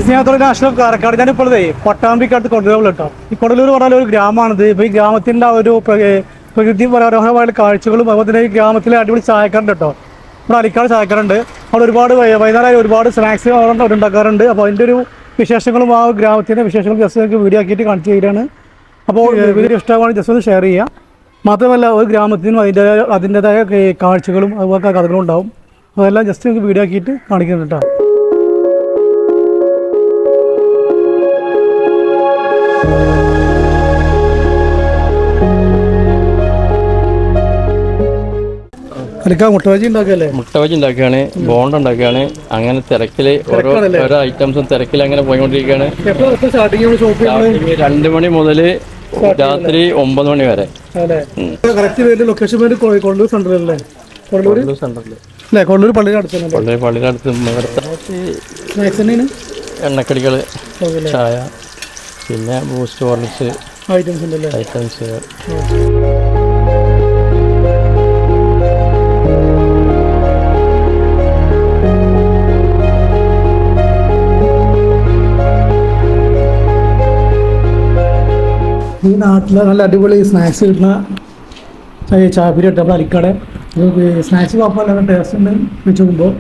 സ്നേഹത്തോടെ നാഷണൽ കാരക്കാട് ഞാനിപ്പോൾ പട്ടാമ്പിക്കടുത്ത് കൊണ്ടൂർ കേട്ടോ. ഈ കൊണ്ടലൂർ പറഞ്ഞാൽ ഒരു ഗ്രാമമാണിത്. ഇപ്പോൾ ഈ ഗ്രാമത്തിൻ്റെ ആ ഒരു പ്രകൃതി മനോഹരമായ കാഴ്ചകളും അതുപോലെ തന്നെ ഈ ഗ്രാമത്തിലെ അടിപൊളി ചായക്കാരുണ്ട് കേട്ടോ. ഇവിടെ അലിക്കാട് ചായക്കാരുണ്ട്. അവിടെ ഒരുപാട് വൈകുന്നേരം ഒരുപാട് സ്നാക്സ് അവിടെ ഉണ്ടാക്കാറുണ്ട്. അപ്പോൾ അതിൻ്റെ ഒരു വിശേഷങ്ങളും ആ ഗ്രാമത്തിൻ്റെ വിശേഷങ്ങളും ജസ്റ്റ് നിങ്ങൾക്ക് വീഡിയോ ആക്കിയിട്ട് കാണിച്ചു തരികയാണ്. അപ്പോൾ വീഡിയോ ഇഷ്ടമാണെങ്കിൽ ജസ്റ്റ് ഒന്ന് ഷെയർ ചെയ്യുക. മാത്രമല്ല ഒരു ഗ്രാമത്തിനും അതിൻ്റെതായ കാഴ്ചകളും അതുപോലെ കഥകളും ഉണ്ടാവും. അതെല്ലാം ജസ്റ്റ് നിങ്ങൾക്ക് വീഡിയോ ആക്കിയിട്ട് കാണിക്കുന്നുണ്ട് കേട്ടോ. മുട്ടബജി ഉണ്ടാക്കുകയാണ്, ബോണ്ട ഉണ്ടാക്കുകയാണ്. അങ്ങനെ തിരക്കില് ഓരോ ഐറ്റംസും തിരക്കിൽ അങ്ങനെ പോയിക്കൊണ്ടിരിക്കുകയാണ്. 2 മണി മുതൽ രാത്രി 9 മണി വരെ. പള്ളിയുടെ അടുത്ത് എണ്ണക്കടികള്, ചായ, പിന്നെ ബൂസ്റ്റ്, ഹോർലിക്സ് ഐറ്റംസ്. ഈ നാട്ടിൽ നല്ല അടിപൊളി സ്നാക്സ് കിട്ടുന്ന ചായപ്പീരി കേട്ടോ. നമ്മൾ അലിക്കാടെ സ്നാക്സ് കുഴപ്പമില്ല, ടേസ്റ്റ് ഉണ്ട് വെച്ച് നോക്കുമ്പോൾ.